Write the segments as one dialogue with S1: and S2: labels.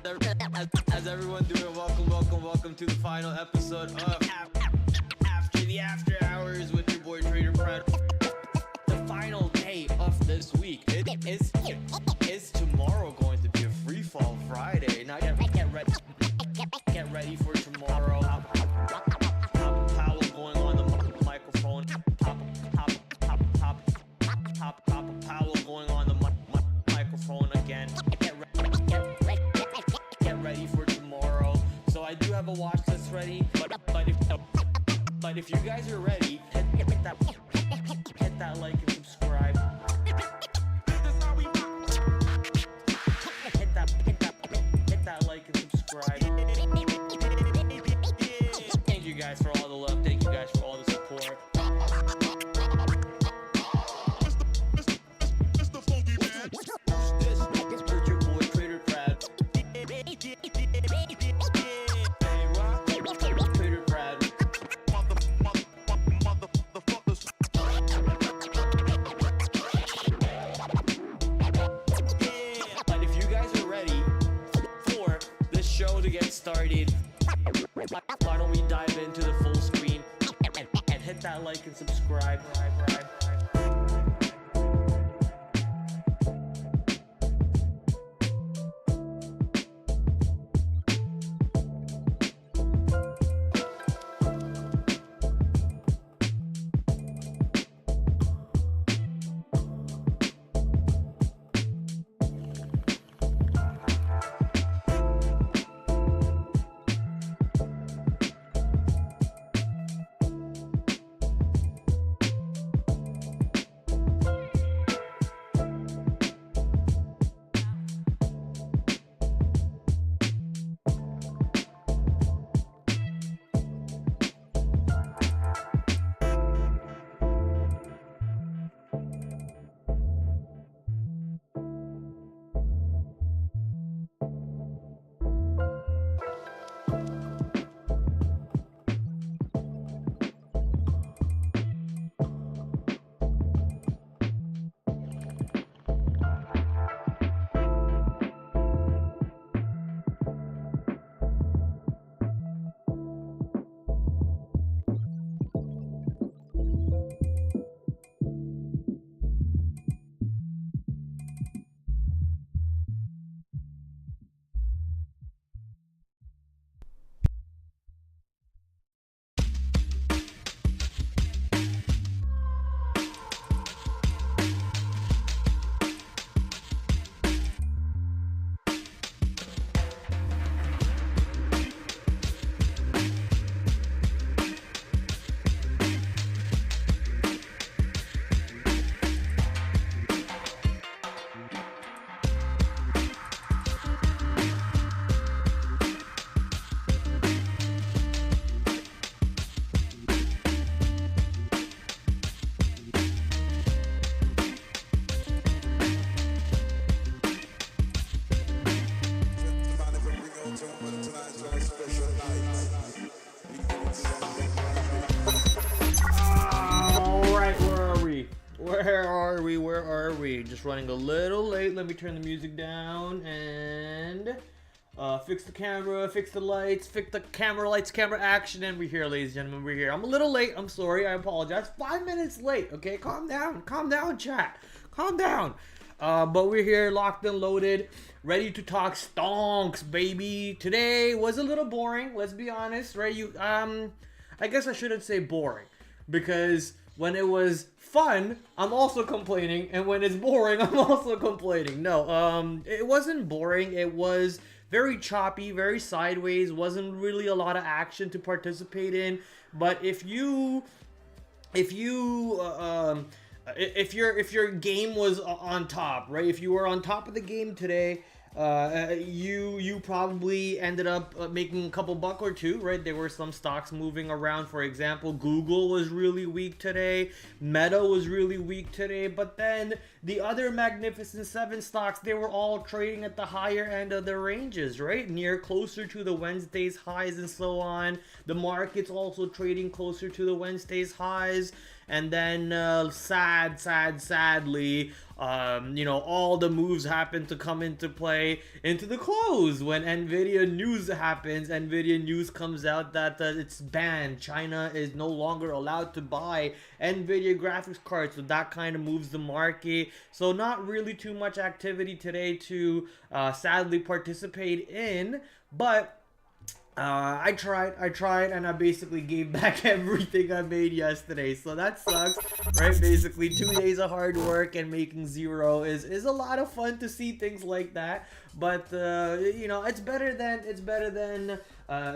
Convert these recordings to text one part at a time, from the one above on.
S1: How's everyone doing? Welcome to the final episode of After the After Hours with your boy TraderPrad. The final day of this week is tomorrow going to be a free fall Friday. Now get ready for tomorrow. Powell going on the microphone. Powell going on the microphone again. Get ready for tomorrow. So I do have a watch list ready, but if you guys are ready, hit that like and subscribe. Hit that like and subscribe. Thank you guys for all the love. Thank you guys for all the support. This is your boy TraderPrad. TraderPrad. But if you guys are ready for this show to get started, why don't we dive into the full screen and hit that like and subscribe. Alright, where are we? Just running a little late. Let me turn the music down and fix the camera, fix the lights, fix the camera lights, camera action, and we're here, ladies and gentlemen. We're here. I'm a little late. I'm sorry. I apologize. 5 minutes late. Okay, calm down, chat. Calm down. But we're here, locked and loaded, ready to talk stonks, baby. Today was a little boring. Let's be honest, right? I guess I shouldn't say boring, because when it was fun, I'm also complaining, and when it's boring, I'm also complaining. No, it wasn't boring. It was very choppy, very sideways. Wasn't really a lot of action to participate in. But if your game was on top, right? If you were on top of the game today, you probably ended up making a couple buck or two, right? There were some stocks moving around. For example, Google was really weak today. Meta was really weak today. But then the other Magnificent Seven stocks, they were all trading at the higher end of their ranges, right? Near closer to the Wednesday's highs and so on. The market's also trading closer to the Wednesday's highs. And then sadly, you know, all the moves happen to come into play into the close when NVDA news happens. NVDA news comes out that it's banned. China is no longer allowed to buy NVIDIA graphics cards, so that kind of moves the market. So not really too much activity today to sadly participate in, but I tried, and I basically gave back everything I made yesterday, so that sucks, right? Basically, 2 days of hard work and making zero is a lot of fun to see things like that, but you know, it's better than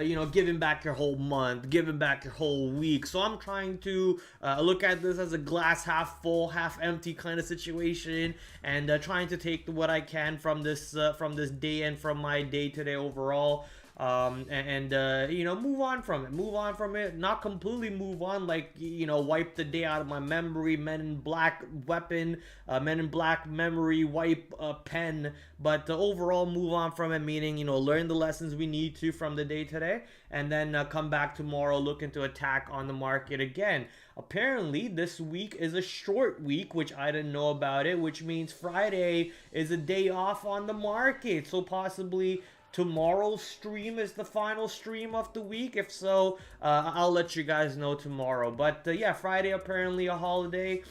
S1: you know, giving back your whole month, giving back your whole week. So I'm trying to look at this as a glass half full, half empty kind of situation, and trying to take what I can from this day and from my day today overall. You know, move on from it, not completely move on, like, you know, wipe the day out of my memory, Men in Black weapon, Men in Black memory wipe pen, but overall move on from it, meaning, you know, learn the lessons we need to from the day today, and then come back tomorrow looking to attack on the market again. Apparently this week is a short week, which I didn't know about it, which means Friday is a day off on the market, so possibly tomorrow's stream is the final stream of the week. If so, I'll let you guys know tomorrow. But yeah, Friday apparently a holiday.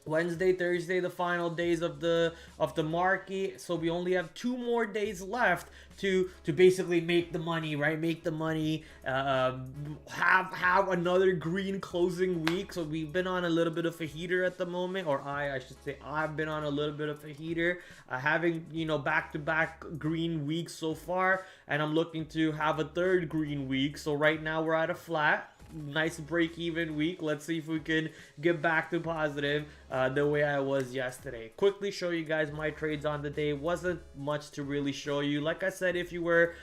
S1: Wednesday, Thursday, the final days of the market. So we only have 2 more days left to basically make the money, right? Make the money, have another green closing week. So we've been on a little bit of a heater at the moment, or I should say I've been on a little bit of a heater, having, you know, back-to-back green weeks so far, and I'm looking to have a 3rd green week. So right now we're at a flat. Nice break-even week. Let's see if we can get back to positive the way I was yesterday. Quickly show you guys my trades on the day. Wasn't much to really show you. Like I said, if you were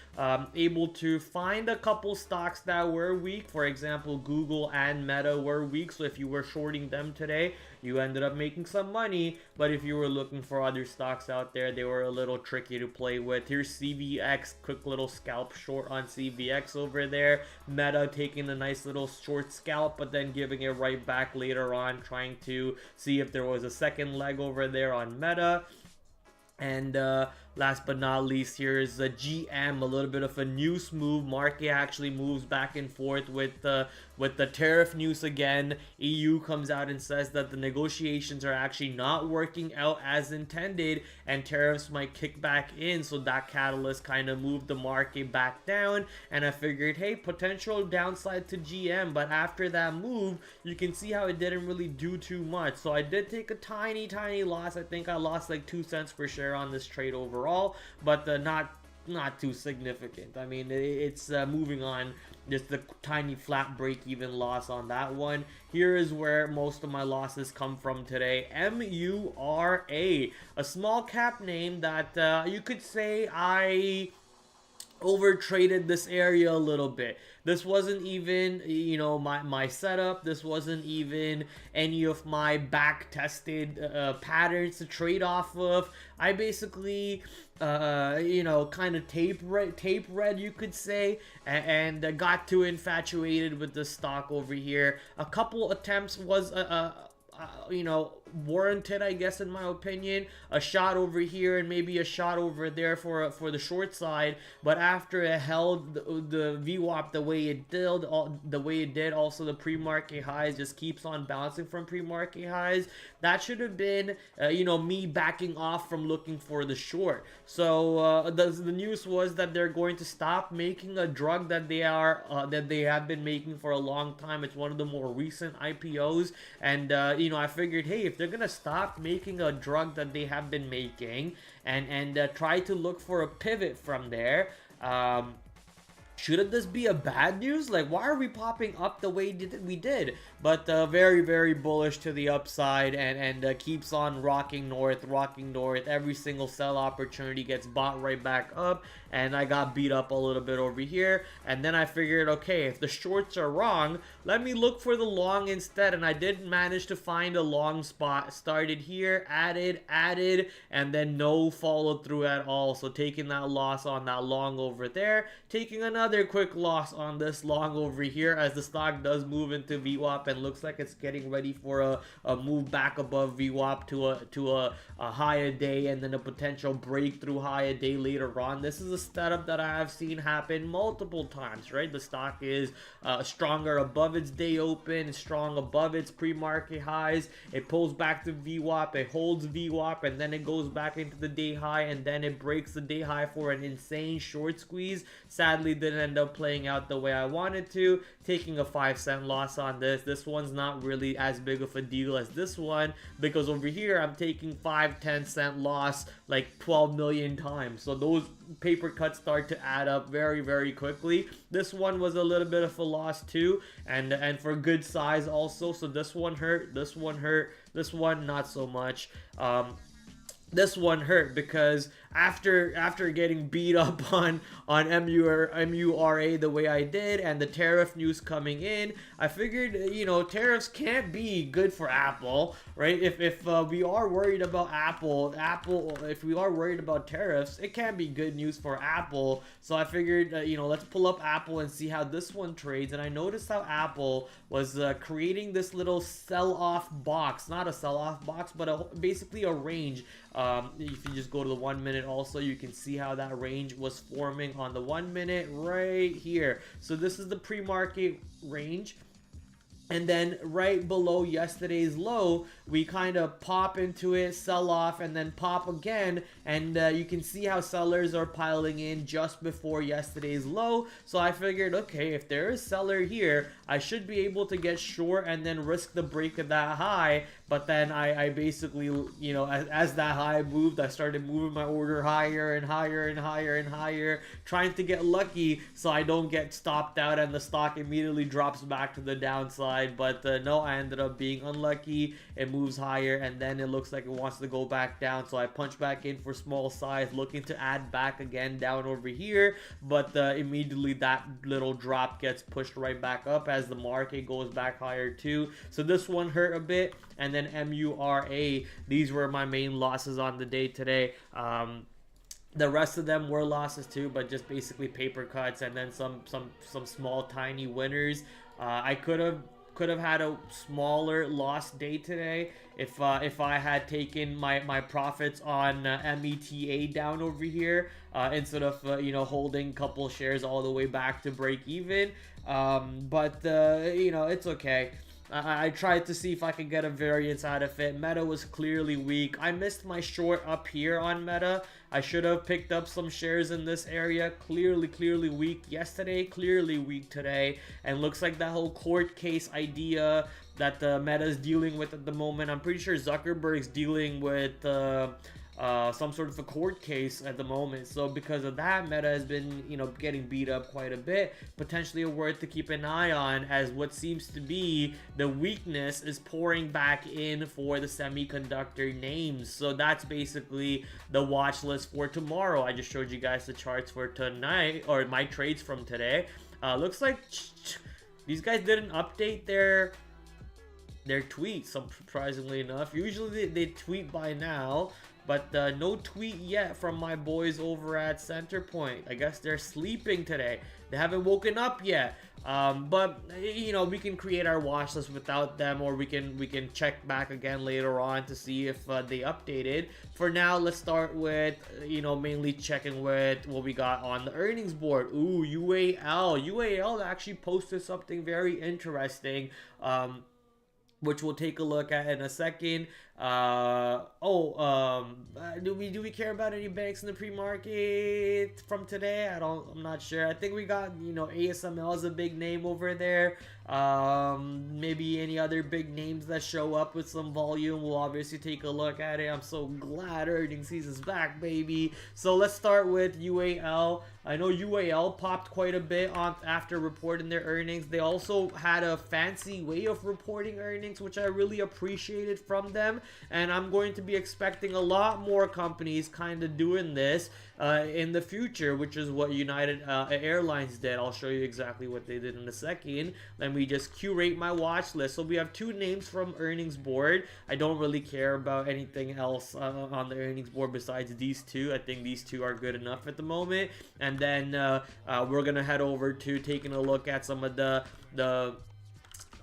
S1: able to find a couple stocks that were weak, for example, Google and Meta were weak, so if you were shorting them today, you ended up making some money. But if you were looking for other stocks out there, they were a little tricky to play with. Here's CVX, quick little scalp short on CVX over there. Meta taking a nice little short scalp, but then giving it right back later on, trying to see if there was a second leg over there on Meta. And last but not least, here's a GM, a little bit of a news move. Market actually moves back and forth with the tariff news again. EU comes out and says that the negotiations are actually not working out as intended, and tariffs might kick back in. So that catalyst kind of moved the market back down, and I figured, hey, potential downside to GM. But after that move, you can see how it didn't really do too much. So I did take a tiny loss. I think I lost like 2 cents per share on this trade overall, but not too significant. I mean, it's moving on. Just the tiny flat break-even loss on that one. Here is where most of my losses come from today. MURA, a small cap name that you could say I overtraded this area a little bit. This wasn't even, you know, my setup. This wasn't even any of my back tested patterns to trade off of. I basically you know, kind of tape read, you could say, and got too infatuated with the stock over here. A couple attempts was you know, warranted, I guess, in my opinion. A shot over here and maybe a shot over there for the short side, but after it held the VWAP the way it did, also the pre-market highs just keeps on bouncing from pre-market highs. That should have been you know, me backing off from looking for the short. So the news was that they're going to stop making a drug that they have been making for a long time. It's one of the more recent IPOs, and you know, I figured, hey, if they're gonna stop making a drug that they have been making and try to look for a pivot from there, shouldn't this be a bad news? Like, why are we popping up the way we did? But very, very bullish to the upside, and keeps on rocking north, rocking north. Every single sell opportunity gets bought right back up, and I got beat up a little bit over here. And then I figured, okay, if the shorts are wrong, let me look for the long instead. And I did manage to find a long spot. Started here, added, and then no follow through at all. So taking that loss on that long over there, taking another quick loss on this long over here as the stock does move into VWAP and looks like it's getting ready for a move back above VWAP to a high a day, and then a potential breakthrough high a day later on. This is a setup that I have seen happen multiple times, right? The stock is stronger above its day open, strong above its pre-market highs. It pulls back to VWAP, it holds VWAP, and then it goes back into the day high, and then it breaks the day high for an insane short squeeze. Sadly, didn't end up playing out the way I wanted to, taking a 5-cent loss on this. This one's not really as big of a deal as this one, because over here I'm taking 5-10 cent loss like 12 million times. So those paper cuts start to add up very, very quickly. This one was a little bit of a loss too, and for good size also. So this one hurt, this one hurt, this one not so much. This one hurt because after getting beat up on MURA the way I did, and the tariff news coming in, I figured, you know, tariffs can't be good for Apple, right? If we are worried about Apple, if we are worried about tariffs, it can't be good news for Apple. So I figured, you know, let's pull up Apple and see how this one trades. And I noticed how Apple was creating this little sell-off box, not a sell-off box, but basically a range. If you just go to the 1 minute also, you can see how that range was forming on the 1 minute right here. So this is the pre-market range. And then right below yesterday's low, we kind of pop into it, sell off, and then pop again. And you can see how sellers are piling in just before yesterday's low. So I figured, okay, if there is seller here, I should be able to get short and then risk the break of that high. But then I basically, you know, as that high moved, I started moving my order higher and higher and higher and higher, trying to get lucky so I don't get stopped out and the stock immediately drops back to the downside. But no, I ended up being unlucky. It moves higher, and then it looks like it wants to go back down. So I punch back in for small size, looking to add back again down over here. But immediately that little drop gets pushed right back up as the market goes back higher too. So this one hurt a bit. And then MURA, these were my main losses on the day today. The rest of them were losses too, but just basically paper cuts, and then some small tiny winners. I could have had a smaller loss day today if I had taken my profits on META down over here instead of you know, holding a couple shares all the way back to break even. But you know, it's okay. I tried to see if I could get a variance out of it. Meta was clearly weak. I missed my short up here on Meta. I should have picked up some shares in this area. Clearly weak yesterday, clearly weak today. And looks like that whole court case idea that Meta is dealing with at the moment. I'm pretty sure Zuckerberg's dealing with some sort of a court case at the moment. So because of that, Meta has been, you know, getting beat up quite a bit. Potentially a word to keep an eye on, as what seems to be the weakness is pouring back in for the semiconductor names. So that's basically the watch list for tomorrow. I just showed you guys the charts for tonight, or my trades from today. Looks like these guys didn't update their tweets, surprisingly enough. Usually they tweet by now. But no tweet yet from my boys over at Centerpoint. I guess they're sleeping today. They haven't woken up yet. But you know, we can create our watch list without them, or we can check back again later on to see if they updated. For now, let's start with, you know, mainly checking with what we got on the earnings board. Ooh, UAL actually posted something very interesting. Which we'll take a look at in a second. Do we care about any banks in the pre-market from today? I'm not sure. I think we got, ASML is a big name over there. Maybe any other big names that show up with some volume. We'll obviously take a look at it. I'm so glad earnings season's back, baby. So let's start with UAL. I know UAL popped quite a bit on after reporting their earnings. They also had a fancy way of reporting earnings, which I really appreciated from them. And I'm going to be expecting a lot more companies kind of doing this in the future, which is what United Airlines did. I'll show you exactly what they did in a second. Let me just curate my watch list. So we have two names from earnings board. I don't really care about anything else on the earnings board besides these two. I think these two are good enough at the moment. And then we're gonna head over to taking a look at some of the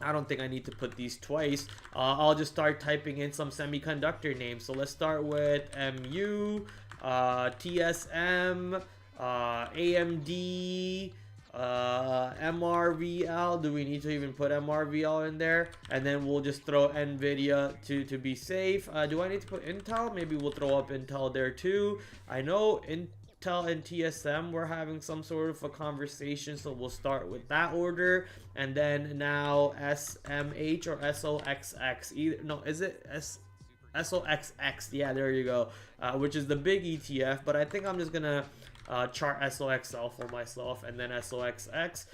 S1: I don't think I need to put these twice. I'll just start typing in some semiconductor names. So let's start with MU, TSM, AMD, MRVL. Do we need to even put MRVL in there? And then we'll just throw NVDA to be safe. Do I need to put Intel? Maybe we'll throw up Intel there too. I know Intel and TSM were having some sort of a conversation, so we'll start with that order. And then now SMH or SOXX, either, no, is it SOXX? Yeah, there you go, which is the big ETF, but I think I'm just gonna chart SOXL for myself and then SOXX.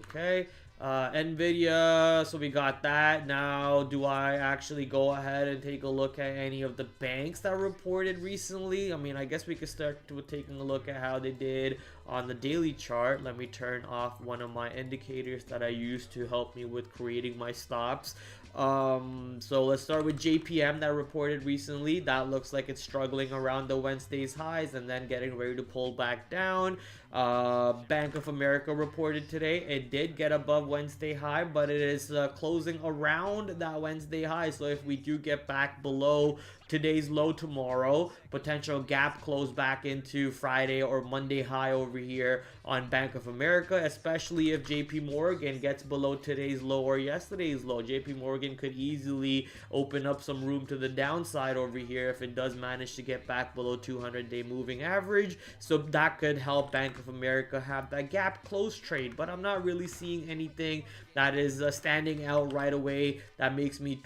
S1: Okay. NVIDIA, so we got that. Now, do I actually go ahead and take a look at any of the banks that reported recently? I mean, I guess we could start with taking a look at how they did on the daily chart. Let me turn off one of my indicators that I use to help me with creating my stops. So let's start with JPM that reported recently. That looks like it's struggling around the Wednesday's highs and then getting ready to pull back down. Bank of America reported today. It did get above Wednesday high, but it is closing around that Wednesday high. So if we do get back below today's low tomorrow, potential gap close back into Friday or Monday high over here on Bank of America, especially if JP Morgan gets below today's low or yesterday's low. JP Morgan could easily open up some room to the downside over here if it does manage to get back below 200-day moving average. So that could help Bank of America have that gap close trade, but I'm not really seeing anything that is standing out right away that makes me,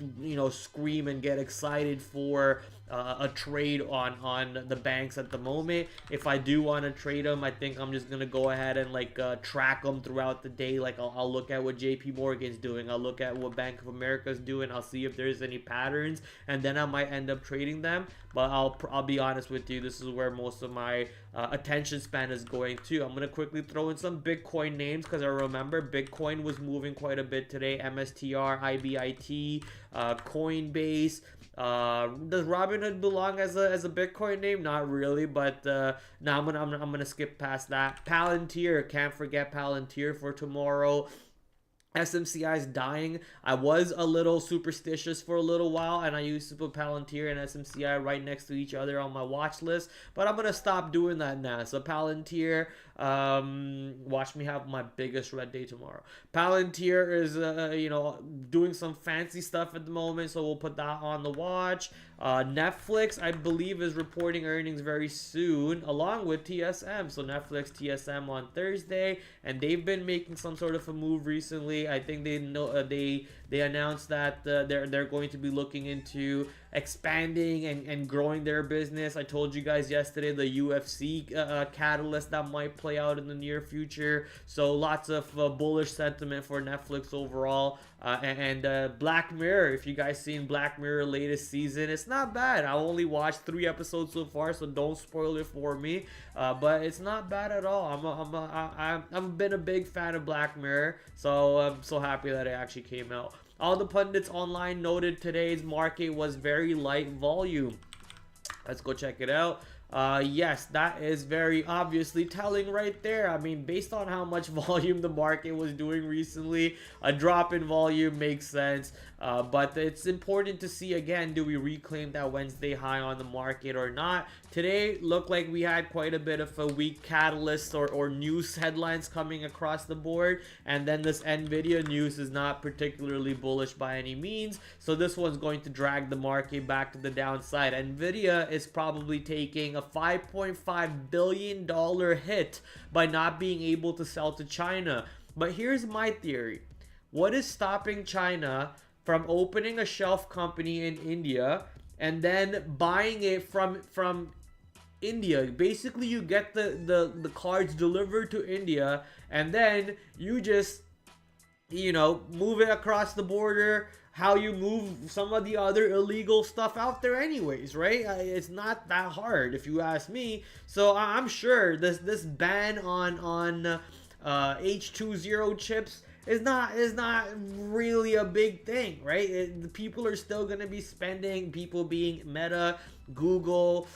S1: scream and get excited for a trade on the banks at the moment. If I do want to trade them, I think I'm just gonna go ahead and track them throughout the day. I'll look at what JP Morgan's doing, I'll look at what Bank of America's doing, I'll see if there's any patterns, and then I might end up trading them. But I'll be honest with you, this is where most of my attention span is going to. I'm gonna quickly throw in some Bitcoin names because I remember Bitcoin was moving quite a bit today. MSTR, IBIT, Coinbase. Does Robinhood belong as a Bitcoin name? Not really, but no, I'm gonna skip past that. Palantir, can't forget Palantir for tomorrow. SMCI is dying. I was a little superstitious for a little while, and I used to put Palantir and SMCI right next to each other on my watch list, but I'm going to stop doing that now. So Palantir, watch me have my biggest red day tomorrow. Palantir is, doing some fancy stuff at the moment, so we'll put that on the watch. Netflix, I believe, is reporting earnings very soon, along with TSM. So Netflix, TSM on Thursday, and they've been making some sort of a move recently. I think they announced that they're going to be looking into expanding and growing their business. I told you guys yesterday the UFC catalyst that might play out in the near future. So lots of bullish sentiment for Netflix overall. And Black Mirror, if you guys seen Black Mirror latest season, it's not bad. I only watched 3 episodes so far, so don't spoil it for me. But it's not bad at all. I've been a big fan of Black Mirror, so I'm so happy that it actually came out. All the pundits online noted today's market was very light volume. Let's go check it out. Yes, that is very obviously telling right there. I mean, based on how much volume the market was doing recently, a drop in volume makes sense. But it's important to see, again, do we reclaim that Wednesday high on the market or not? today looked like we had quite a bit of a weak catalyst or news headlines coming across the board, and then this NVIDIA news is not particularly bullish by any means, so this one's going to drag the market back to the downside. NVIDIA is probably taking a $5.5 billion hit by not being able to sell to China. But here's my theory. What is stopping China from opening a shelf company in India and then buying it from India? Basically, you get the cards delivered to India, and then you just, you know, move it across the border, how you move some of the other illegal stuff out there anyways, right? It's not that hard if you ask me. So I'm sure this ban on H20 chips is not really a big thing, right? The people are still going to be spending, people being Meta, Google,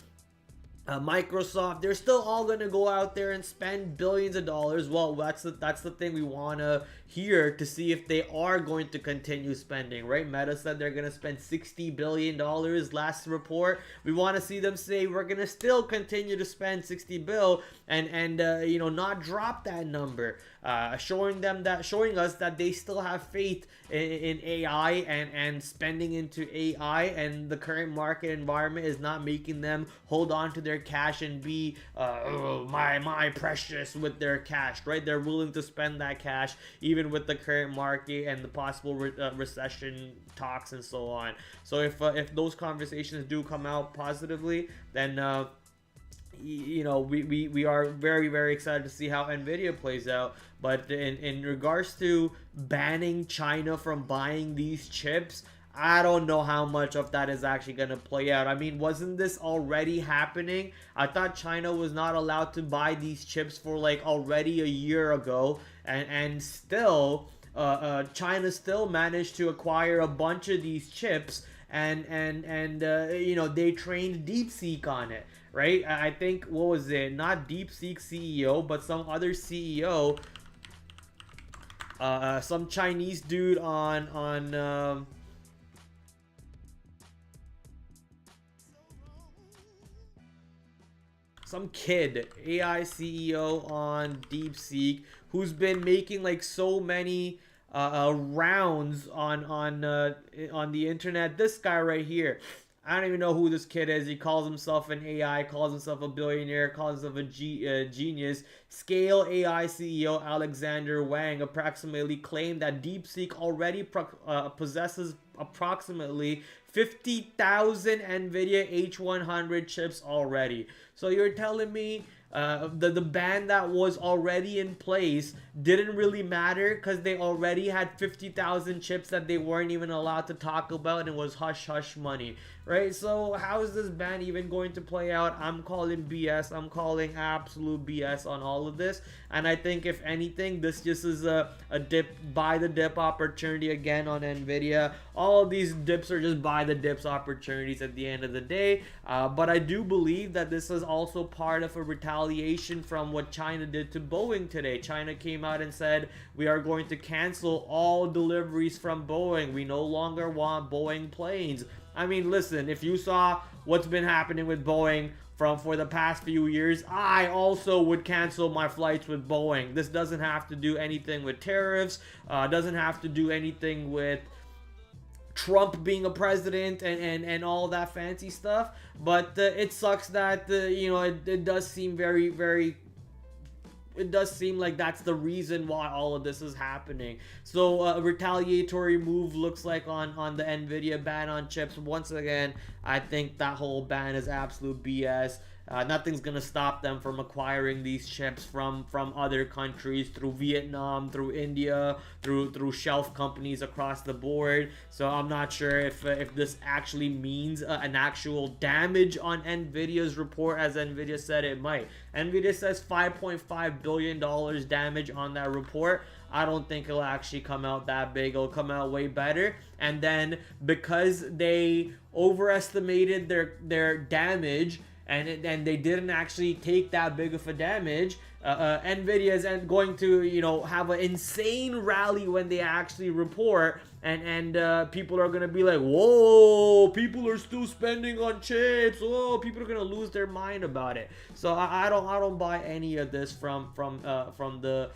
S1: Microsoft, they're still all gonna go out there and spend billions of dollars. Well, that's the thing we wanna hear, to see if they are going to continue spending, right? Meta said they're gonna spend $60 billion last report. We want to see them say we're gonna still continue to spend 60 bill and you know, not drop that number, showing us that they still have faith in AI and spending into AI, and the current market environment is not making them hold on to their cash and be oh, my precious with their cash, right? They're willing to spend that cash even with the current market and the possible recession talks and so on. So if those conversations do come out positively, then you know, we are very, very excited to see how NVIDIA plays out. But in regards to banning China from buying these chips, I don't know how much of that is actually going to play out. I mean, wasn't this already happening? I thought China was not allowed to buy these chips for like already a year ago, and still China still managed to acquire a bunch of these chips, and you know, they trained DeepSeek on it, right? I think, what was it, not DeepSeek CEO, but some other CEO, some Chinese dude on some kid, AI CEO on DeepSeek, who's been making like so many rounds on the internet. This guy right here, I don't even know who this kid is. He calls himself an AI, calls himself a billionaire, calls himself a genius. Scale AI CEO Alexander Wang approximately claimed that DeepSeek already possesses approximately 50,000 NVIDIA H100 chips already. So you're telling me the ban that was already in place didn't really matter because they already had 50,000 chips that they weren't even allowed to talk about, and it was hush hush money, right? So how is this ban even going to play out? I'm calling BS. I'm calling absolute BS on all of this, and I think if anything, this just is a buy the dip opportunity again on NVIDIA. All of these dips are just buy the dips opportunities at the end of the day, but I do believe that this is also part of a retaliation from what China did to Boeing today. China came out and said, we are going to cancel all deliveries from Boeing. We no longer want Boeing planes. I mean, listen, if you saw what's been happening with Boeing for the past few years, I also would cancel my flights with Boeing. This doesn't have to do anything with tariffs, doesn't have to do anything with Trump being a president and all that fancy stuff, but it sucks that you know, it does seem it does seem like that's the reason why all of this is happening. So a retaliatory move looks like on the NVIDIA ban on chips. Once again, I think that whole ban is absolute BS. Nothing's gonna stop them from acquiring these chips from other countries, through Vietnam, through India, through shelf companies across the board. So I'm not sure if this actually means an actual damage on NVIDIA's report, as NVIDIA said it might. NVIDIA says $5.5 billion damage on that report. I don't think it'll actually come out that big. It'll come out way better. And then because they overestimated their damage, and they didn't actually take that big of a damage, NVIDIA is going to, you know, have an insane rally when they actually report, and people are gonna be like, whoa, people are still spending on chips. Oh, people are gonna lose their mind about it. So I don't buy any of this from the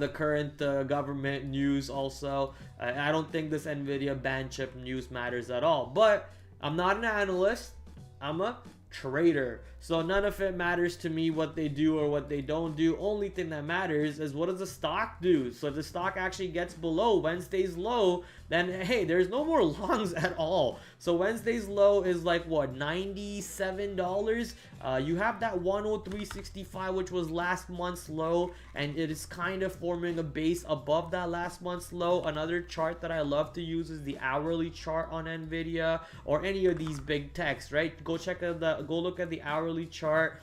S1: current government news. Also, I don't think this NVIDIA ban chip news matters at all. But I'm not an analyst, I'm a trader, so none of it matters to me what they do or what they don't do. Only thing that matters is what does the stock do. So if the stock actually gets below Wednesday's low, then hey, there's no more longs at all. So Wednesday's low is like what, $97. You have that 103.65, which was last month's low, and it is kind of forming a base above that last month's low. Another chart that I love to use is the hourly chart on NVIDIA or any of these big techs, right? Go look at the hourly chart,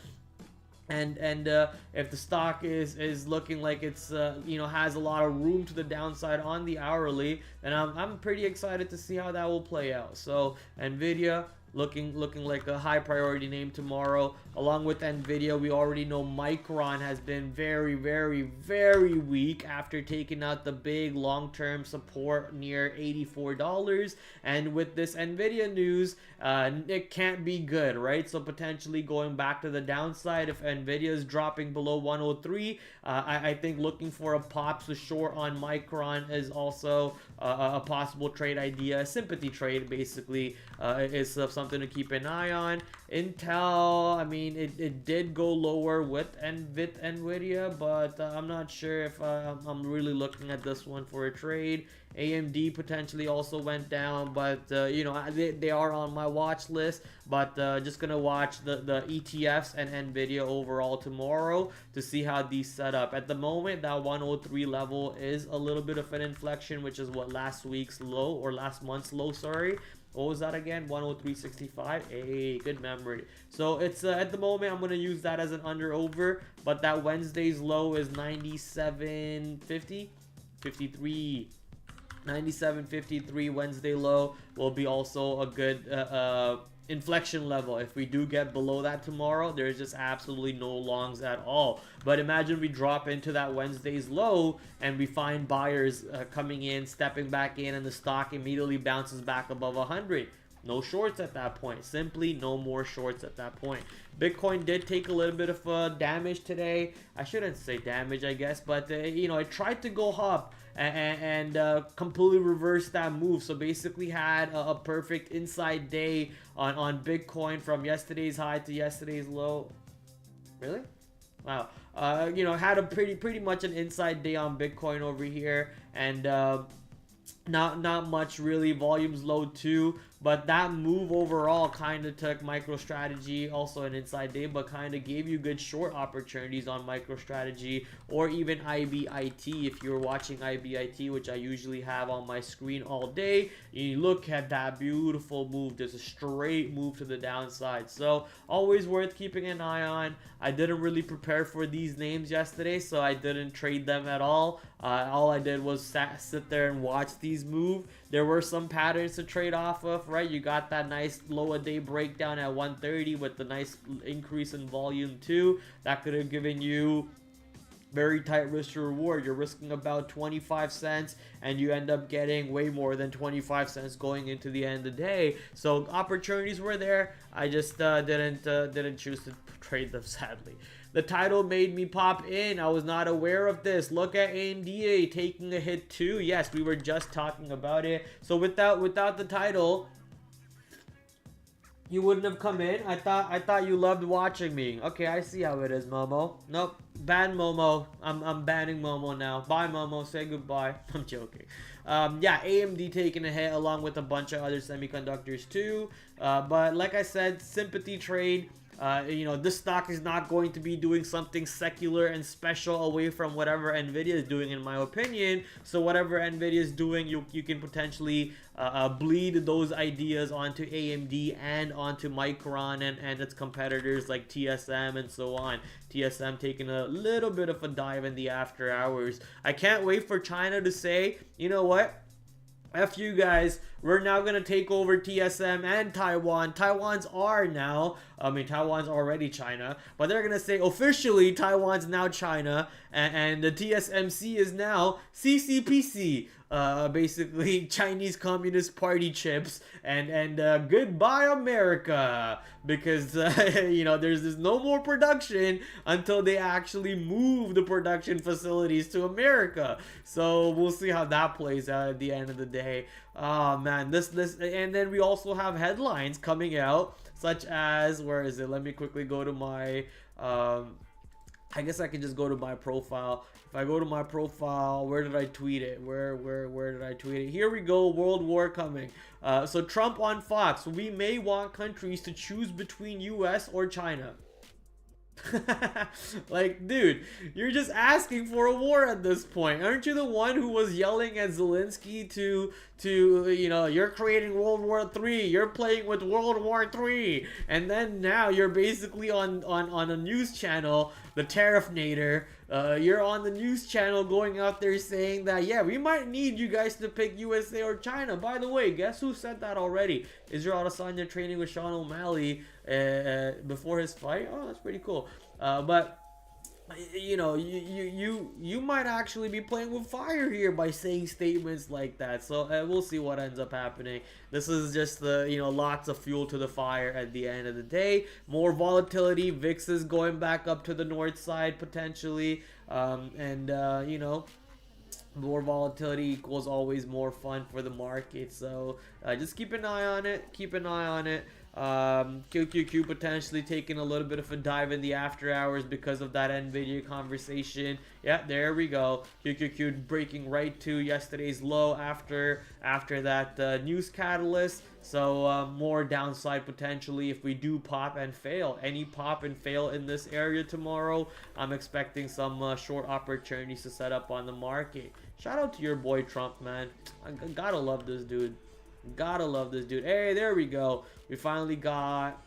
S1: and if the stock is looking like it's you know, has a lot of room to the downside on the hourly, then I'm pretty excited to see how that will play out. So NVIDIA looking like a high priority name tomorrow. Along with NVIDIA, we already know Micron has been very weak after taking out the big long-term support near $84. And with this NVIDIA news, it can't be good, right? So potentially going back to the downside if NVIDIA is dropping below 103. I think looking for a pop to short on Micron is also a possible trade idea. A sympathy trade basically is something to keep an eye on. Intel, I mean, it did go lower with NVIDIA, but I'm not sure if I'm really looking at this one for a trade. AMD potentially also went down, but you know, they are on my watch list. But just gonna watch the ETFs and NVIDIA overall tomorrow to see how these set up. At the moment, that 103 level is a little bit of an inflection, which is what last week's low, or last month's low, sorry. What was that again? 103.65. Hey, good memory. So it's at the moment I'm gonna use that as an under over, but that Wednesday's low is 97.50, 53. 97.53 Wednesday low will be also a good inflection level. If we do get below that tomorrow, there's just absolutely no longs at all. But imagine we drop into that Wednesday's low and we find buyers coming in, stepping back in, and the stock immediately bounces back above 100. No shorts at that point. Simply no more shorts at that point. Bitcoin did take a little bit of damage today. I shouldn't say damage, I guess, but you know, it tried to go up and completely reversed that move. So basically had a perfect inside day on Bitcoin from yesterday's high to yesterday's low. Really? Wow. You know, had a pretty much an inside day on Bitcoin over here, and not much really. Volumes low too, but that move overall kind of took MicroStrategy, also an inside day, but kind of gave you good short opportunities on MicroStrategy or even IBIT. If you're watching IBIT, which I usually have on my screen all day, you look at that beautiful move. There's a straight move to the downside, so always worth keeping an eye on. I didn't really prepare for these names yesterday, so I didn't trade them at all. All I did was sit there and watch these move. There were some patterns to trade off of, right? You got that nice low a day breakdown at 130 with the nice increase in volume too. That could have given you very tight risk to reward. You're risking about 25 cents and you end up getting way more than 25 cents going into the end of the day. So opportunities were there. I just didn't choose to trade them, sadly. The title made me pop in. I was not aware of this. Look at NVDA taking a hit too. Yes, we were just talking about it. So without the title, you wouldn't have come in. I thought you loved watching me. Okay, I see how it is, Momo. Nope, ban Momo. I'm banning Momo now. Bye, Momo. Say goodbye. I'm joking. Yeah, AMD taking a hit along with a bunch of other semiconductors too. But like I said, sympathy trade. You know, this stock is not going to be doing something secular and special away from whatever NVIDIA is doing, in my opinion. So whatever NVIDIA is doing, you can potentially bleed those ideas onto AMD and onto Micron and its competitors like TSM and so on. TSM taking a little bit of a dive in the after hours. I can't wait for China to say, you know what? F you guys, we're now going to take over TSM and Taiwan. Taiwan's R now. I mean, Taiwan's already China, but they're gonna say officially Taiwan's now China, and the TSMC is now CCPC. Basically Chinese Communist Party chips, and goodbye America, because you know, there's no more production until they actually move the production facilities to America. So we'll see how that plays out at the end of the day. Oh man, this and then we also have headlines coming out, such as, where is it? Let me quickly go to my I guess I can just go to my profile. If I go to my profile, where did I tweet it? Where did I tweet it? Here we go. World War coming. So Trump on Fox: we may want countries to choose between US or China. Like, dude, you're just asking for a war at this point. Aren't you the one who was yelling at Zelensky to you know, you're creating World War III, you're playing with World War III, and then now you're basically on a news channel, the Tariff Nader, you're on the news channel going out there saying that, yeah, we might need you guys to pick USA or China. By the way, guess who said that already? Israel Adesanya training with Sean O'Malley before his fight. Oh, that's pretty cool. But you know, you might actually be playing with fire here by saying statements like that. So we'll see what ends up happening. This is just the, you know, lots of fuel to the fire at the end of the day. More volatility. VIX is going back up to the north side potentially, you know, more volatility equals always more fun for the market. So just keep an eye on it. Keep an eye on it. QQQ potentially taking a little bit of a dive in the after hours because of that NVDA conversation. Yeah, there we go. QQQ breaking right to yesterday's low after that news catalyst. So more downside potentially if we do pop and fail. Any pop and fail in this area tomorrow, I'm expecting some short opportunities to set up on the market. Shout out to your boy Trump, man. I gotta love this dude. Gotta love this dude. Hey, there we go. We finally got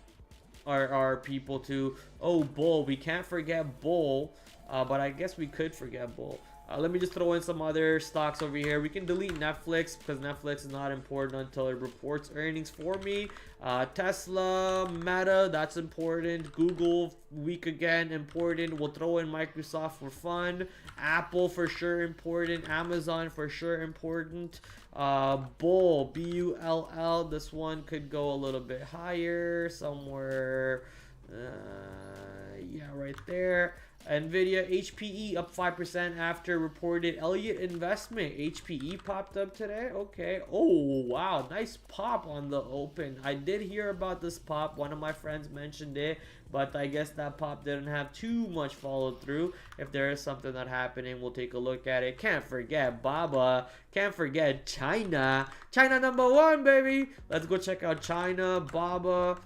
S1: our people to, oh, Bull. We can't forget Bull, but I guess we could forget Bull. Let me just throw in some other stocks over here. We can delete Netflix because Netflix is not important until it reports earnings for me. Tesla, Meta, that's important. Google, weak again, important. We'll throw in Microsoft for fun. Apple for sure important. Amazon for sure important. Bull, B-U-L-L, this one could go a little bit higher somewhere. Yeah, right there. NVIDIA, HPE up 5% after reported Elliott investment. HPE popped up today. Okay. Oh, wow. Nice pop on the open. I did hear about this pop. One of my friends mentioned it, but I guess that pop didn't have too much follow through. If there is something that happening, we'll take a look at it. Can't forget Baba. Can't forget China. China #1, baby. Let's go check out China. Baba,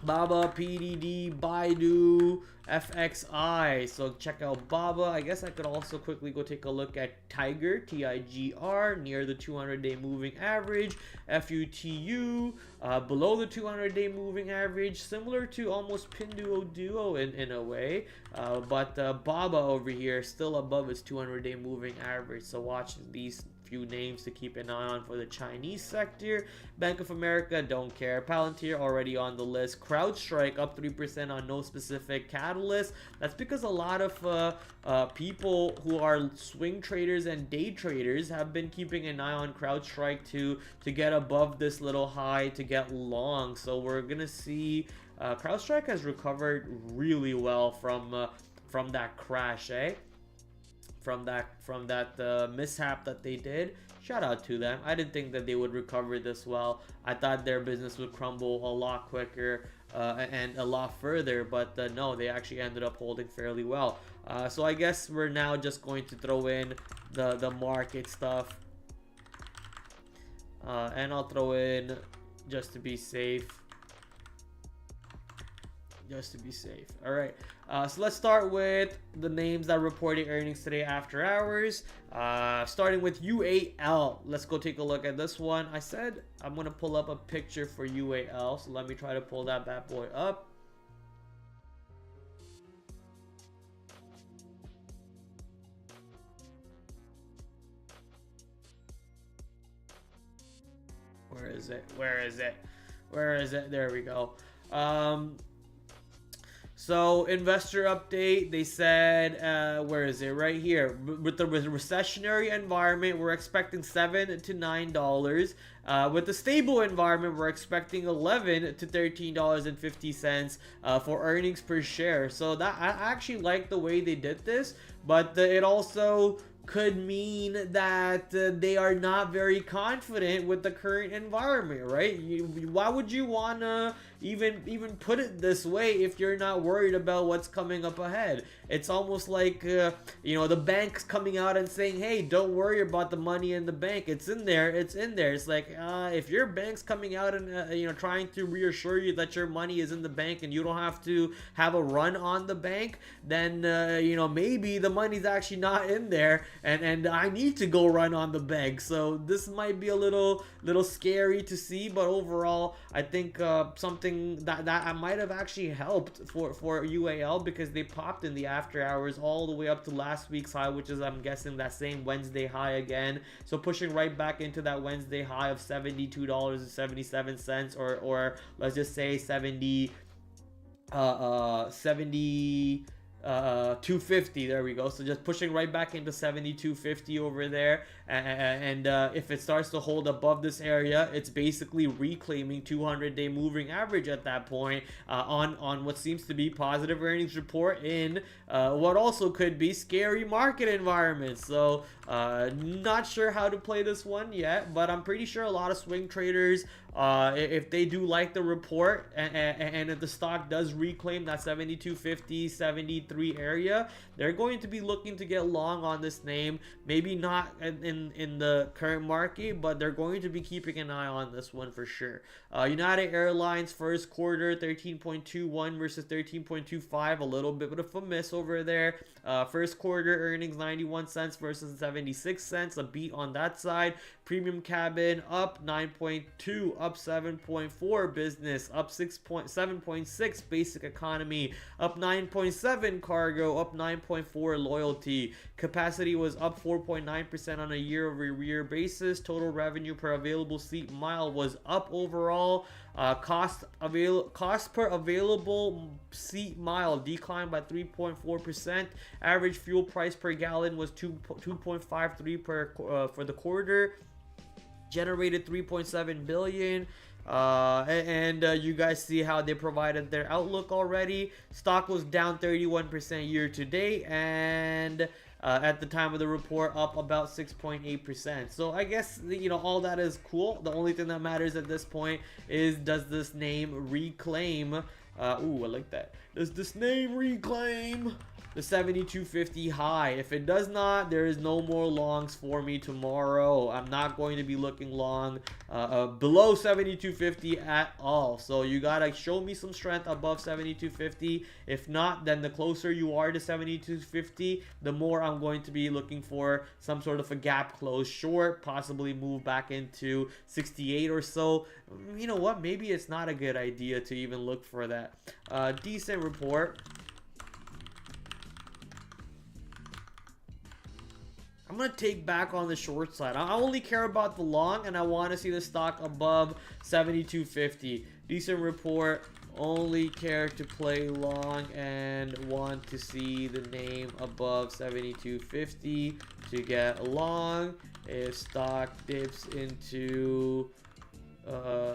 S1: PDD, Baidu, FXI. So check out Baba. I guess I could also quickly go take a look at Tiger, TIGR, near the 200-day moving average. FUTU, below the 200-day moving average, similar to almost Pinduoduo in a way. But Baba over here still above its 200-day moving average. So watch these few names to keep an eye on for the Chinese sector. Bank of America, don't care. Palantir already on the list. CrowdStrike up 3% on no specific catalyst. That's because a lot of people who are swing traders and day traders have been keeping an eye on CrowdStrike to get above this little high to get long. So we're gonna see CrowdStrike has recovered really well from that crash, from that mishap that they did. Shout out to them. I didn't think that they would recover this well. I thought their business would crumble a lot quicker and a lot further, but no, they actually ended up holding fairly well. So I guess we're now just going to throw in the market stuff, and I'll throw in just to be safe. All right, so let's start with the names that reported earnings today after hours, starting with UAL. Let's go take a look at this one. I said I'm gonna pull up a picture for UAL, so let me try to pull that bad boy up. Where is it? There we go. So investor update, they said, where is it? Right here. With the recessionary environment, we're expecting $7 to $9. With the stable environment, we're expecting $11 to $13.50 for earnings per share. So that I actually like the way they did this, but it also could mean that they are not very confident with the current environment, right? Why would you want to even put it this way if you're not worried about what's coming up ahead? It's almost like the bank's coming out and saying, hey, don't worry about the money in the bank, it's in there. It's like, if your bank's coming out and trying to reassure you that your money is in the bank and you don't have to have a run on the bank, then maybe the money's actually not in there, and I need to go run on the bank. So this might be a little scary to see, but overall I think something that I might have actually helped for UAL, because they popped in the after hours all the way up to last week's high, which is, I'm guessing, that same Wednesday high again. So pushing right back into that Wednesday high of $72.77, or let's just say 250. There we go. So just pushing right back into 72.50 over there, and if it starts to hold above this area, it's basically reclaiming 200-day moving average at that point, on what seems to be positive earnings report in what also could be scary market environment. So not sure how to play this one yet, but I'm pretty sure a lot of swing traders, if they do like the report, and if the stock does reclaim that 72.50, 73 area, they're going to be looking to get long on this name. Maybe not in the current market, but they're going to be keeping an eye on this one for sure. United Airlines first quarter 13.21 versus 13.25, a little bit of a miss over there. First quarter earnings 91 cents versus 76 cents, a beat on that side. Premium cabin up 9.2, up 7.4. Business up 7.6. Basic economy up 9.7. Cargo up 9.4. Loyalty capacity was up 4.9% on a year-over-year basis. Total revenue per available seat mile was up overall. Cost per available seat mile declined by 3.4%. Average fuel price per gallon was 2.53 for the quarter. Generated 3.7 billion. You guys see how they provided their outlook already. Stock was down 31% year to date, and at the time of the report up about 6.8%. So I guess all that is cool. The only thing that matters at this point is, does this name reclaim I like that. Does this name reclaim the 72.50 high? If it does not, there is no more longs for me tomorrow. I'm not going to be looking long below 72.50 at all. So you gotta show me some strength above 72.50. If not, then the closer you are to 72.50, the more I'm going to be looking for some sort of a gap close short, possibly move back into 68 or so. You know what, maybe it's not a good idea to even look for that. Decent report. I'm going to take back on the short side. I only care about the long, and I want to see the stock above 72.50. Decent report. Only care to play long and want to see the name above 72.50 to get long. If stock dips into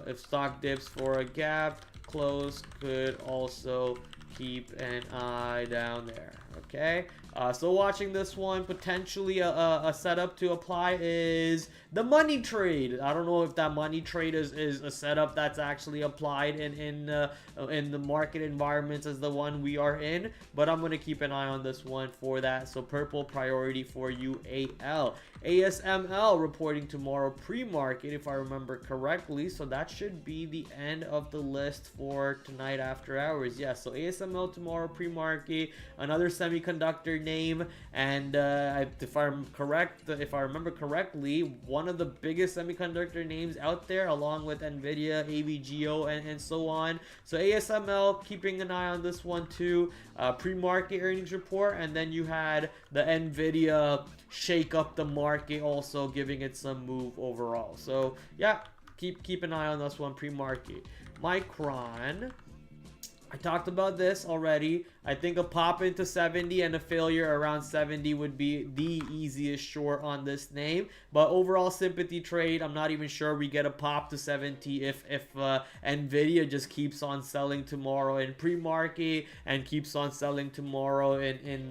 S1: if stock dips for a gap close, could also keep an eye down there. Okay, so watching this one, potentially a setup to apply is the money trade. I don't know if that money trade is a setup that's actually applied in the market environments as the one we are in, but I'm going to keep an eye on this one for that. So purple priority for UAL. ASML reporting tomorrow pre-market, if I remember correctly, so that should be the end of the list for tonight after hours. Yes, so ASML tomorrow pre-market, another semiconductor name, and if I remember correctly, one of the biggest semiconductor names out there, along with NVDA, AVGO, and so on. So ASML, keeping an eye on this one too. Pre-market earnings report, and then you had the NVIDIA shake up the market, also giving it some move overall. So yeah, keep an eye on this one pre-market. Micron. I talked about this already. I think a pop into 70 and a failure around 70 would be the easiest short on this name. But overall sympathy trade, I'm not even sure we get a pop to 70 if NVIDIA just keeps on selling tomorrow in pre-market and keeps on selling tomorrow in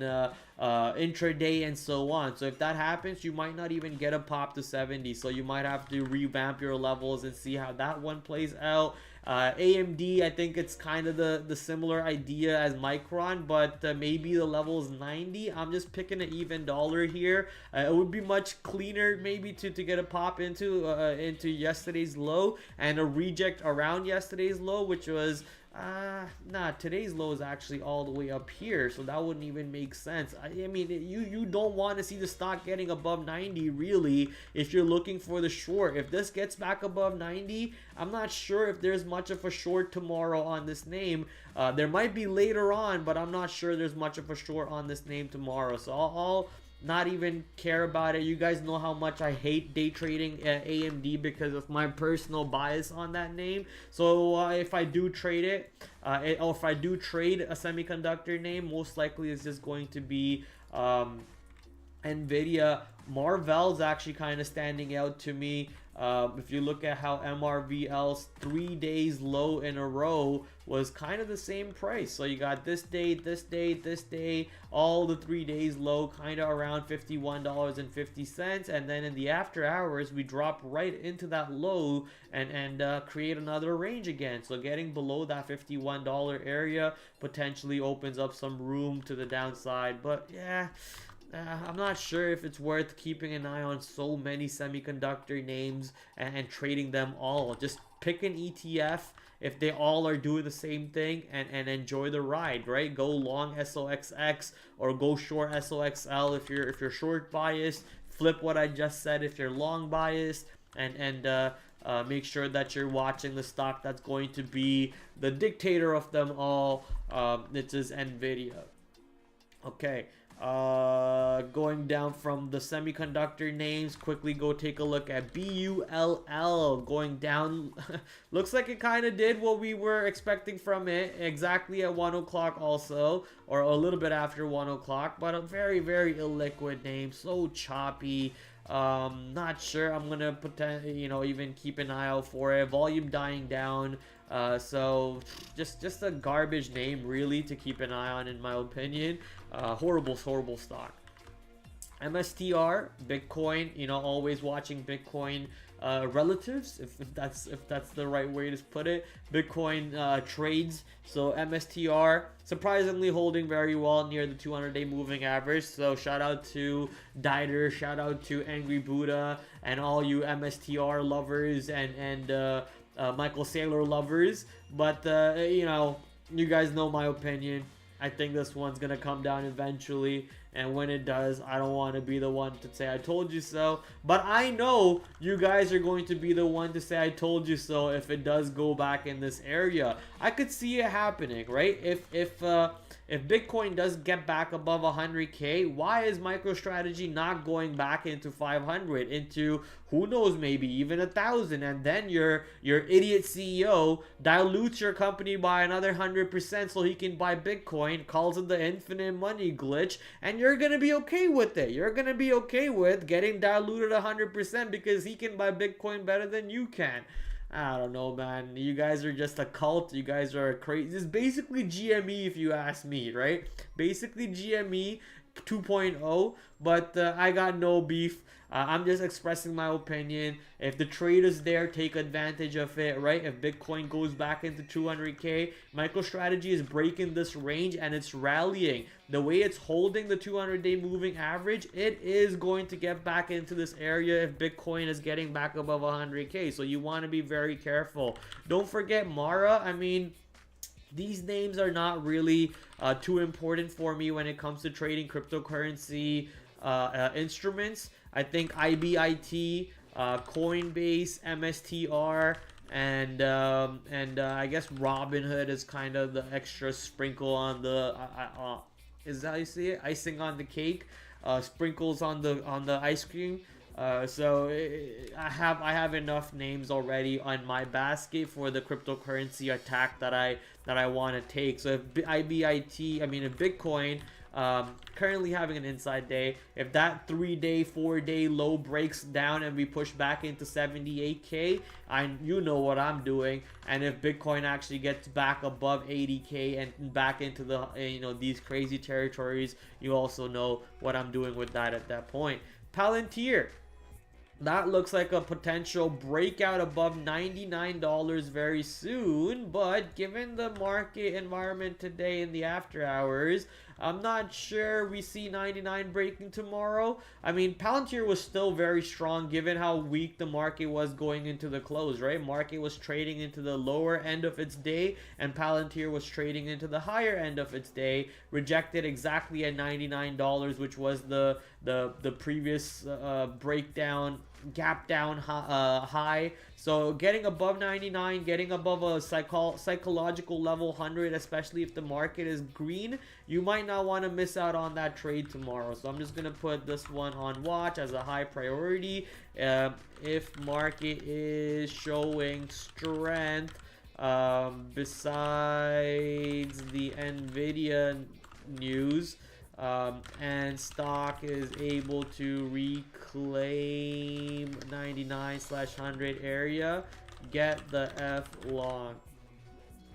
S1: intraday and so on. So if that happens, you might not even get a pop to 70. So you might have to revamp your levels and see how that one plays out. AMD, I think it's kind of the similar idea as Micron, but maybe the level is 90. I'm just picking an even dollar here. It would be much cleaner maybe to get a pop into yesterday's low and a reject around yesterday's low, which was nah, today's low is actually all the way up here, so that wouldn't even make sense. I mean, you don't want to see the stock getting above 90 really if you're looking for the short. If this gets back above 90, I'm not sure if there's much of a short tomorrow on this name. There might be later on, but I'm not sure there's much of a short on this name tomorrow, so I'll not even care about it. You guys know how much I hate day trading AMD because of my personal bias on that name. So if I do trade it, or if I do trade a semiconductor name, most likely it's just going to be NVIDIA. Marvell's actually kind of standing out to me. If you look at how MRVL's 3 days low in a row was kind of the same price. So you got this day, this day, this day, all the 3 days low, kind of around $51.50. And then in the after hours, we drop right into that low and create another range again. So getting below that $51 area potentially opens up some room to the downside. But yeah. I'm not sure if it's worth keeping an eye on so many semiconductor names and trading them all. Just pick an ETF if they all are doing the same thing and enjoy the ride, right? Go long SOXX or go short SOXL if you're short biased. Flip what I just said if you're long biased, and make sure that you're watching the stock that's going to be the dictator of them all. It is NVIDIA. Okay. Going down from the semiconductor names, quickly go take a look at BULL going down. Looks like it kind of did what we were expecting from it, exactly at 1 o'clock also, or a little bit after 1 o'clock, but a very, very illiquid name, so choppy. Not sure I'm gonna even keep an eye out for it. Volume dying down. So just a garbage name really to keep an eye on, in my opinion. Horrible stock. MSTR, Bitcoin, always watching Bitcoin relatives, if that's the right way to put it. Bitcoin trades. So MSTR surprisingly holding very well near the 200-day moving average. So shout out to Dieter, shout out to Angry Buddha, and all you MSTR lovers and Michael Saylor lovers. But you guys know my opinion. I think this one's gonna come down eventually, and when it does, I don't want to be the one to say I told you so, but I know you guys are going to be the one to say I told you so if it does go back in this area. I could see it happening, right? If Bitcoin does get back above 100K, why is MicroStrategy not going back into 500, into who knows, maybe even 1,000, and then your idiot CEO dilutes your company by another 100% so he can buy Bitcoin, calls it the infinite money glitch, and you're gonna be okay with it. You're gonna be okay with getting diluted 100% because he can buy Bitcoin better than you can. I don't know, man. You guys are just a cult. You guys are crazy. It's basically GME, if you ask me, right? Basically GME 2.0, but I got no beef. I'm just expressing my opinion. If the trade is there, take advantage of it, right? If Bitcoin goes back into 200K, MicroStrategy is breaking this range and it's rallying. The way it's holding the 200-day moving average, it is going to get back into this area if Bitcoin is getting back above 100K. So you want to be very careful. Don't forget Mara. I mean, these names are not really too important for me when it comes to trading cryptocurrency instruments. I think IBIT, Coinbase, MSTR, and I guess Robinhood is kind of the extra sprinkle on the is that how you see it? Icing on the cake, sprinkles on the ice cream. I have enough names already on my basket for the cryptocurrency attack that I want to take. So if if Bitcoin currently having an inside day, if that 3-day 4-day low breaks down and we push back into 78k, you know what I'm doing. And if Bitcoin actually gets back above 80k and back into the these crazy territories, you also know what I'm doing with that at that point. Palantir, that looks like a potential breakout above $99 very soon, but given the market environment today in the after hours, I'm not sure we see 99 breaking tomorrow. I mean, Palantir was still very strong given how weak the market was going into the close, right? Market was trading into the lower end of its day, and Palantir was trading into the higher end of its day, rejected exactly at $99, which was the previous breakdown, gap down high. So getting above 99, getting above a psychological level 100, especially if the market is green, you might not want to miss out on that trade tomorrow. So I'm just gonna put this one on watch as a high priority. If market is showing strength, besides the NVDA news, and stock is able to reclaim 99/100 area, get the F long.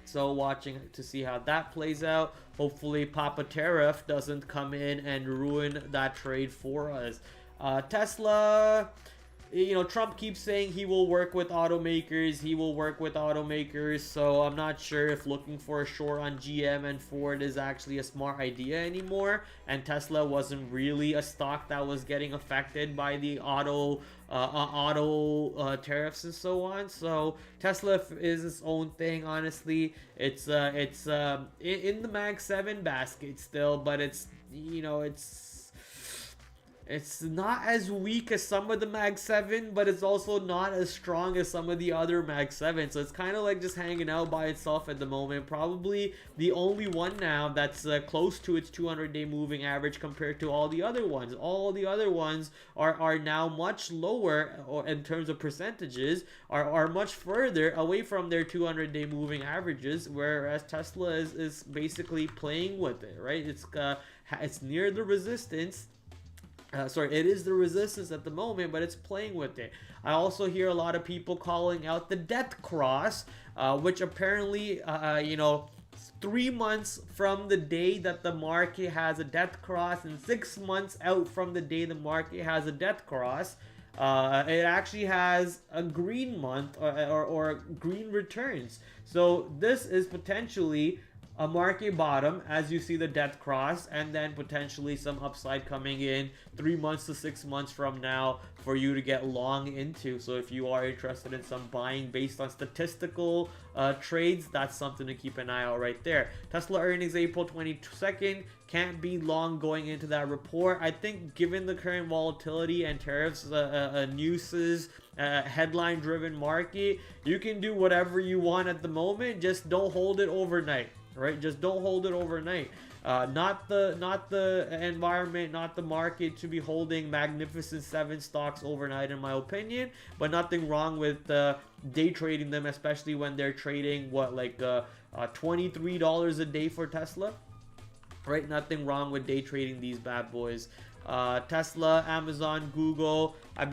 S1: So watching to see how that plays out. Hopefully Papa Tariff doesn't come in and ruin that trade for us. Tesla, Trump keeps saying he will work with automakers. So I'm not sure if looking for a short on GM and Ford is actually a smart idea anymore. And Tesla wasn't really a stock that was getting affected by the auto tariffs and so on. So Tesla is its own thing. Honestly, it's in the Mag 7 basket still, but it's not as weak as some of the Mag 7, but it's also not as strong as some of the other Mag 7. So it's kind of like just hanging out by itself at the moment. Probably the only one now that's close to its 200-day moving average compared to all the other ones. All the other ones are now much lower, or in terms of percentages, are much further away from their 200-day moving averages, whereas Tesla is basically playing with it, right? It's near the resistance. It is the resistance at the moment, but it's playing with it. I also hear a lot of people calling out the death cross, which apparently, 3 months from the day that the market has a death cross and 6 months out from the day the market has a death cross, it actually has a green month or green returns. So this is potentially a market bottom as you see the death cross, and then potentially some upside coming in 3 months to 6 months from now for you to get long into. So if you are interested in some buying based on statistical trades, that's something to keep an eye out right there. Tesla earnings April 22nd, can't be long going into that report. I think given the current volatility and tariffs, nooses, headline driven market, you can do whatever you want at the moment, just don't hold it overnight. Right, just don't hold it overnight. Not the environment, not the market to be holding Magnificent 7 stocks overnight, in my opinion. But nothing wrong with day trading them, especially when they're trading $23 a day for Tesla. Right, nothing wrong with day trading these bad boys. Tesla, Amazon, Google, I'm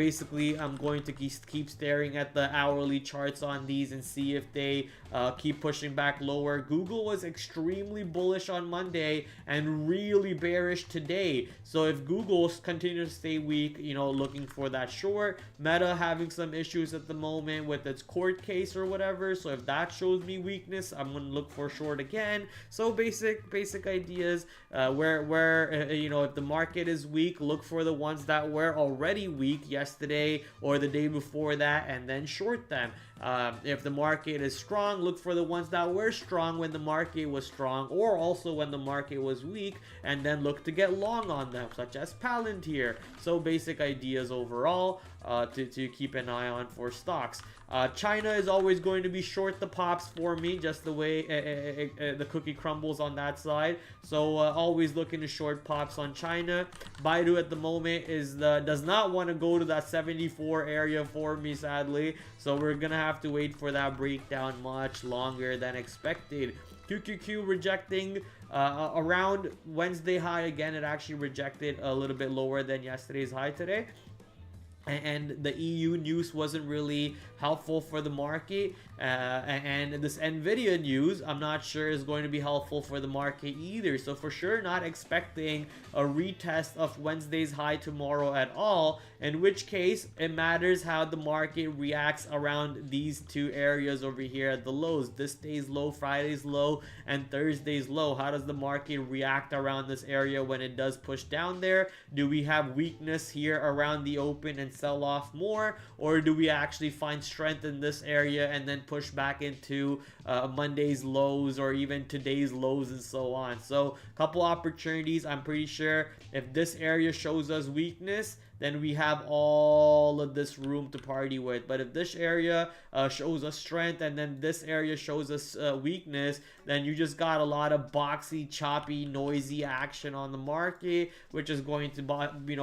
S1: going to keep staring at the hourly charts on these and see if they keep pushing back lower. Google was extremely bullish on Monday and really bearish today. So if Google continues to stay weak, looking for that short. Meta having some issues at the moment with its court case or whatever. So if that shows me weakness, I'm going to look for short again. So basic ideas, if the market is weak, look for the ones that were already weak yesterday or the day before that and then short them. If the market is strong, look for the ones that were strong when the market was strong, or also when the market was weak, and then look to get long on them, such as Palantir. So basic ideas overall to keep an eye on for stocks. China is always going to be short the pops for me, just the way the cookie crumbles on that side. So always looking to short pops on China. Baidu at the moment does not want to go to that 74 area for me, sadly. So we're gonna have to wait for that breakdown much longer than expected. QQQ rejecting around Wednesday high again. It actually rejected a little bit lower than yesterday's high today. And the EU news wasn't really helpful for the market, and this NVDA news I'm not sure is going to be helpful for the market either. So for sure not expecting a retest of Wednesday's high tomorrow at all, in which case it matters how the market reacts around these two areas over here at the lows. This day's low, Friday's low, and Thursday's low. How does the market react around this area when it does push down there? Do we have weakness here around the open and sell off more, or do we actually find strength in this area and then push back into Monday's lows or even today's lows and so on? So a couple opportunities. I'm pretty sure if this area shows us weakness, then we have all of this room to party with. But if this area shows us strength and then this area shows us weakness, then you just got a lot of boxy, choppy, noisy action on the market, which is going to,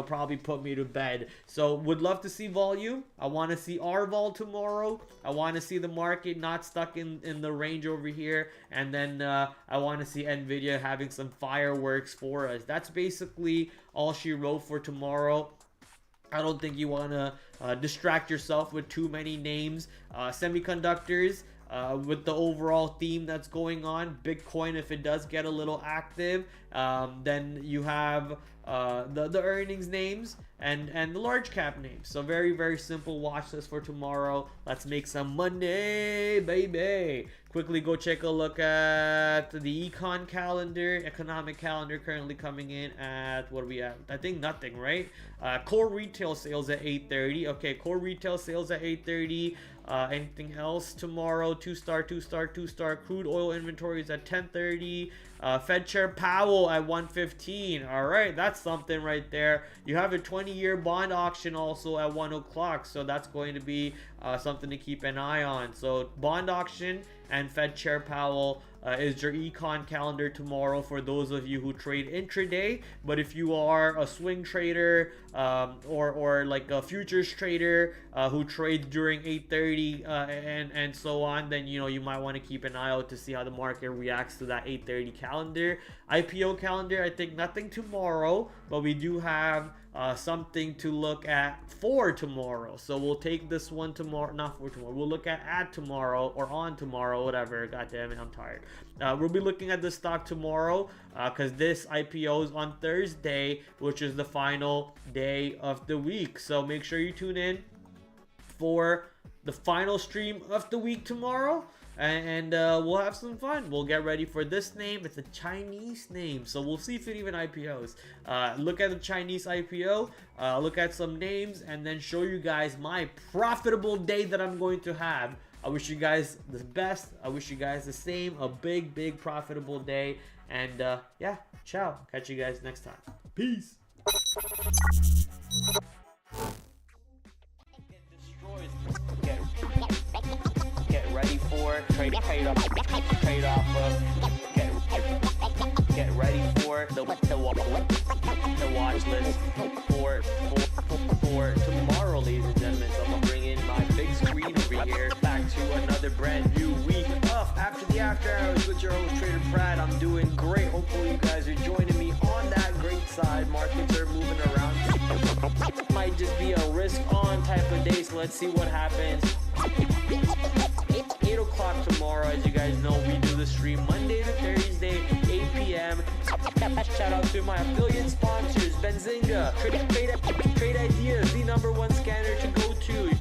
S1: probably put me to bed. So would love to see volume. I want to see our vol tomorrow. I want to see the market not stuck in the range over here. And then I want to see NVIDIA having some fireworks for us. That's basically all she wrote for tomorrow. I don't think you want to distract yourself with too many names. Semiconductors, with the overall theme that's going on. Bitcoin, if it does get a little active, then you have the earnings names and the large cap names. So very, very simple watch list for tomorrow. Let's make some money, baby. Quickly go take a look at the economic calendar currently coming in at, what are we at? I think nothing, right? Core retail sales at 8:30. Okay, core retail sales at 8:30. Anything else tomorrow? Two star. Crude oil inventories at 10:30. Fed Chair Powell at 1:15. All right, that's something right there. You have a 20-year bond auction also at 1 o'clock, so that's going to be something to keep an eye on. So bond auction and Fed Chair Powell is your econ calendar tomorrow for those of you who trade intraday. But if you are a swing trader or like a futures trader who trades during 8:30 and so on, then you might want to keep an eye out to see how the market reacts to that 8:30 calendar. IPO calendar, I think nothing tomorrow, but we do have something to look at for tomorrow. So we'll take this one tomorrow, not for tomorrow. We'll look at tomorrow or on tomorrow, whatever. God damn it, I'm tired. We'll be looking at the stock tomorrow because this IPO is on Thursday, which is the final day of the week. So make sure you tune in for the final stream of the week tomorrow. And we'll have some fun. We'll get ready for this name. It's a Chinese name, so we'll see if it even IPOs. Look at the Chinese IPO, look at some names, and then show you guys my profitable day that I'm going to have. I wish you guys the best. I wish you guys the same. A big, big profitable day. And yeah, ciao. Catch you guys next time. Peace. Get ready for trade off of get ready for the watch list for tomorrow, ladies and gentlemen. So I'm gonna bring in my big screen over here, back to another brand new week of After the After Hours with your host TraderPrad. I'm doing great. Hopefully you guys are joining me on that great side. Markets are moving around. Might just be a risk on type of day, so let's see what happens. 8 o'clock tomorrow. As you guys know, we do the stream Monday to Thursday, 8 p.m. Shout out to my affiliate sponsors, Benzinga, Trade Ideas, the #1 scanner to go to,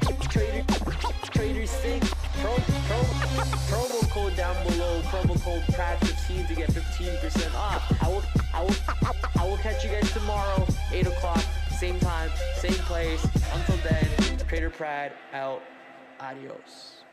S1: Trader Sync, promo code down below, promo code PRAD15 to get 15% off. I will catch you guys tomorrow, 8 o'clock, same time, same place. Until then, TraderPrad out. Adios.